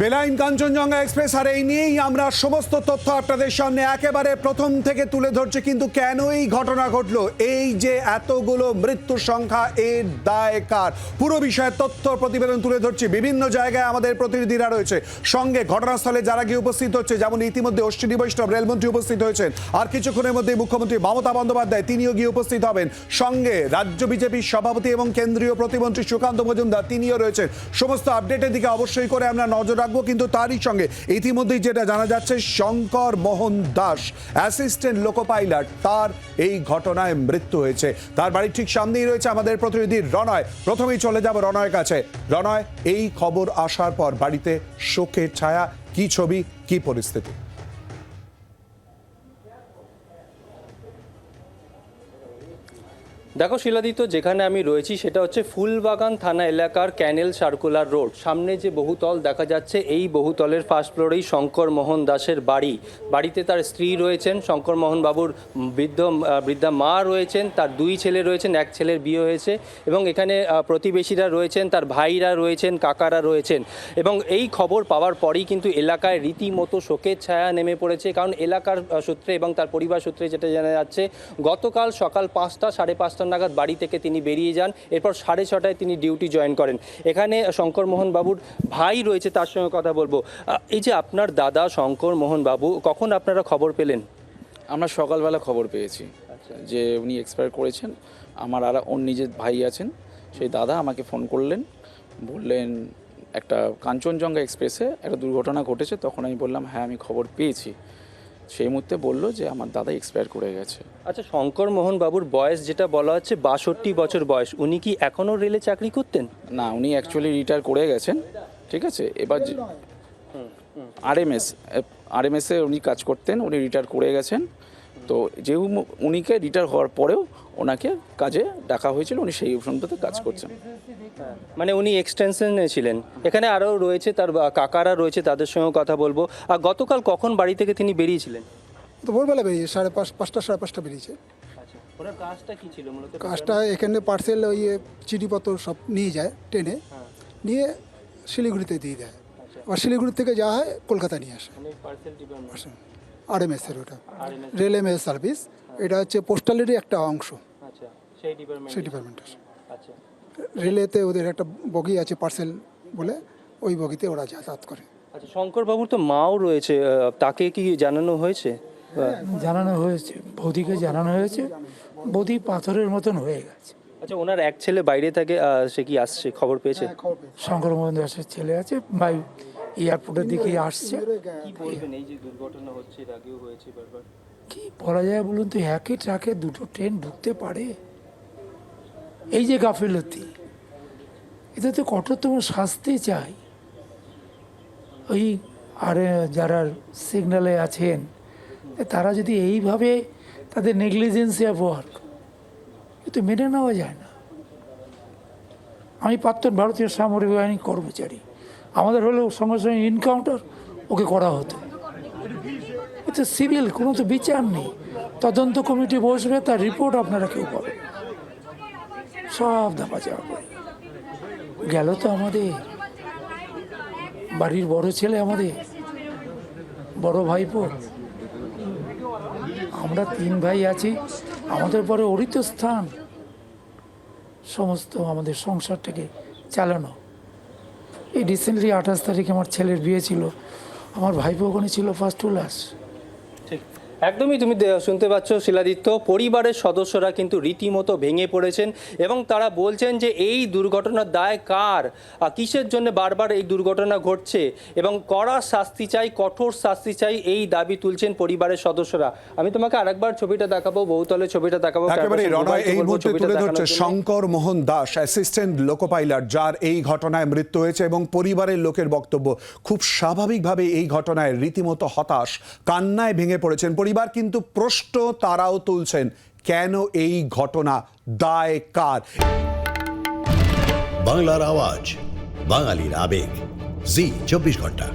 বেলাইন Kanchenjunga express আর এই নিয়েই আমরা সমস্ত তথ্য আপনাদের সামনে একেবারে প্রথম থেকে তুলে ধরছি। কিন্তু কেন এই ঘটনা ঘটলো, এই যে এতগুলো মৃত্যুর সংখ্যা, এর দায় কার, পুরো বিষয়ে তথ্য প্রতিবেদন তুলে ধরছি। বিভিন্ন জায়গায় আমাদের প্রতিনিধিরা রয়েছে, সঙ্গে ঘটনাস্থলে যারা গিয়ে উপস্থিত হচ্ছে, যেমন ইতিমধ্যে অশ্বিনী বৈষ্ণব রেলমন্ত্রী উপস্থিত হয়েছেন, আর কিছুক্ষণের মধ্যে মুখ্যমন্ত্রী মমতা বন্দ্যোপাধ্যায় তিনিও গিয়ে উপস্থিত হবেন। সঙ্গে রাজ্য বিজেপির সভাপতি এবং কেন্দ্রীয় প্রতিমন্ত্রী সুকান্ত মজুমদার তিনিও রয়েছেন। সমস্ত আপডেটের দিকে অবশ্যই করে আমরা নজর রাখবো। কিন্তু তারই সঙ্গে ইতিমধ্যেই যেটা জানা যাচ্ছে, Shankar Mohan Das, assistant loco pilot, তার এই ঘটনায় মৃত্যু হয়েছে। তার বাড়ির ঠিক সামনেই রয়েছে আমাদের প্রতিনিধি রণয়। প্রথমেই চলে যাব রণয়ের কাছে। রণয়, এই খবর আসার পর বাড়িতে শোকের ছায়া, কি ছবি, কি পরিস্থিতি? দেখো শিলাদিত্য, যেখানে আমি রয়েছি সেটা হচ্ছে ফুলবাগান থানা এলাকার ক্যানেল সার্কুলার রোড। সামনে যে বহুতল দেখা যাচ্ছে, এই বহুতলের ফার্স্ট ফ্লোরেই শঙ্কর মোহন দাসের বাড়ি। বাড়িতে তার স্ত্রী রয়েছেন, শঙ্কর মোহন বাবুর বৃদ্ধা মা রয়েছেন, তার দুই ছেলে রয়েছেন, এক ছেলের বিয়ে হয়েছে, এবং এখানে প্রতিবেশীরা রয়েছেন, তার ভাইরা রয়েছেন, কাকারা রয়েছেন। এবং এই খবর পাওয়ার পরেই কিন্তু এলাকায় রীতিমতো শোকের ছায়া নেমে পড়েছে। কারণ এলাকার সূত্রে এবং তার পরিবার সূত্রে যেটা জানা যাচ্ছে, গতকাল সকাল 5টা সাড়ে 5টা নাগাদ বাড়ি থেকে তিনি বেরিয়ে যান। এরপর 6:30টায় তিনি ডিউটি জয়েন করেন। এখানে শঙ্কর মোহন বাবুর ভাই রয়েছে, তার সঙ্গে কথা বলবো। এই যে আপনার দাদা শঙ্কর মোহন বাবু, কখন আপনারা খবর পেলেন? আমরা সকালবেলা খবর পেয়েছি যে উনি এক্সপায়ার করেছেন। আমার আর ওর নিজের ভাই আছেন, সেই দাদা আমাকে ফোন করলেন, বললেন একটা কাঞ্চনজঙ্ঘা এক্সপ্রেসে একটা দুর্ঘটনা ঘটেছে। তখন আমি বললাম হ্যাঁ, আমি খবর পেয়েছি। সেই মুহূর্তে বললো যে আমার দাদা এক্সপায়ার করে গেছে। আচ্ছা, শঙ্কর মোহন বাবুর বয়স যেটা বলা হচ্ছে 62 বছর বয়স, উনি কি এখনও রেলে চাকরি করতেন? না, উনি অ্যাকচুয়ালি রিটায়ার করে গেছেন, ঠিক আছে। এবার আরএমএসে উনি কাজ করতেন, উনি রিটায়ার করে গেছেন। তো যেহেতু উনিকে রিটায়ার হওয়ার পরেও ওনাকে কাজে ডাকা হয়েছিল, উনি সেই অপশনটাতে কাজ করছেন। মানে উনি এক্সটেনশনে ছিলেন। এখানে আরও রয়েছে তার কাকারা রয়েছে, তাদের সঙ্গেও কথা বলবো। আর গতকাল কখন বাড়ি থেকে তিনি বেরিয়েছিলেন? তো ভোরবেলা বেরিয়েছে, 5:30 সাড়ে 5টা বেরিয়েছে। আচ্ছা, ওনার কাজটা কি ছিল মূলত? কাজটা এখানে পার্সেল ওই চিঠিপত্র সব নিয়ে যায় ট্রেনে, নিয়ে শিলিগুড়িতে দিয়ে দেয়। আবার শিলিগুড়ি থেকে যাওয়া হয় কলকাতা নিয়ে আসে। আরএমএসের ওটা রেল এমএস সার্ভিস, এটা হচ্ছে পোস্টালেরই একটা অংশ। আচ্ছা, সেই ডিপার্টমেন্টের আচ্ছা, রেলেতে ওদের একটা বগি আছে পার্সেল বলে, ওই বগিতে ওরা যাতায়াত করে। আচ্ছা, শঙ্কর বাবুর তো মাও রয়েছে, তাকে কি জানানো হয়েছে? জানানো হয়েছে, বৌদিকে জানানো হয়েছে। বৌদি পাথরের মতন হয়ে গেছে। আচ্ছা, ওনার এক ছেলে বাইরে থাকে, সে কি আসছে, খবর পেয়েছে? শঙ্কর মোহন দাসের ছেলে আছে, ভাই এয়ারপোর্টের দিকে আসছে। কি বলবেন, এই যে দুর্ঘটনা হচ্ছে, এর আগেও হয়েছে বারবার? কি বলা যায় বলুন তো, একই ট্রাকে দুটো ট্রেন ঢুকতে পারে? এই যে গাফিলতি, এতে তো কঠোরতম শাস্তি চাই। ওই আর যারা সিগন্যালে আছেন, তারা যদি এইভাবে তাদের নেগলিজেন্সি অফ ওয়ার্ক, এ তো মেনে নেওয়া যায় না। আমি প্রাক্তন ভারতীয় সামরিক বাহিনী কর্মচারী, আমাদের হলেও সঙ্গে সঙ্গে এনকাউন্টার ওকে করা হতো। এ তো সিভিল, কোনো তো বিচার নেই। তদন্ত কমিটি বসবে, তার রিপোর্ট আপনারা কেউ পাবেন। সব দাপা যাওয়া করে গেল তো আমাদের বাড়ির বড় ছেলে, আমাদের বড় ভাইপো। আমরা 3 ভাই আছি, আমাদের পরে ওরই তো স্থান সমস্ত আমাদের সংসারটাকে চালানো। এই রিসেন্টলি 28 তারিখে আমার ছেলের বিয়ে ছিল, আমার ভাইপো ওখানে ছিল ফার্স্ট ক্লাস। ঠিক, একদমই তুমি শুনতে পাচ্ছ শিলাদিত্য, পরিবারের সদস্যরা কিন্তু রীতিমতো ভেঙে পড়েছেন এবং তারা বলছেন যে এই দুর্ঘটনার দায় কার, কিসের জন্য বারবার এই দুর্ঘটনা ঘটছে, এবং কড়া শাস্তি চাই, কঠোর শাস্তি চাই, এই দাবি তুলছেন পরিবারের সদস্যরা। আমি তোমাকে আরেকবার ছবিটা দেখাবো, বহুতলের ছবিটা দেখাবো। একেবারে রণয়, এই মুহূর্তে তুলে ধরছে Shankar Mohan Das, assistant loco pilot, যার এই ঘটনায় মৃত্যু হয়েছে। এবং পরিবারের লোকের বক্তব্য, খুব স্বাভাবিকভাবে এই ঘটনায় রীতিমতো হতাশ, কান্নায় ভেঙে পড়েছেন পরিবার। কিন্তু প্রশ্ন তারাও তুলছেন, কেন এই ঘটনা, দায় কার? বাংলার আওয়াজ, বাঙালির আবেগ, জি 24 ঘন্টা।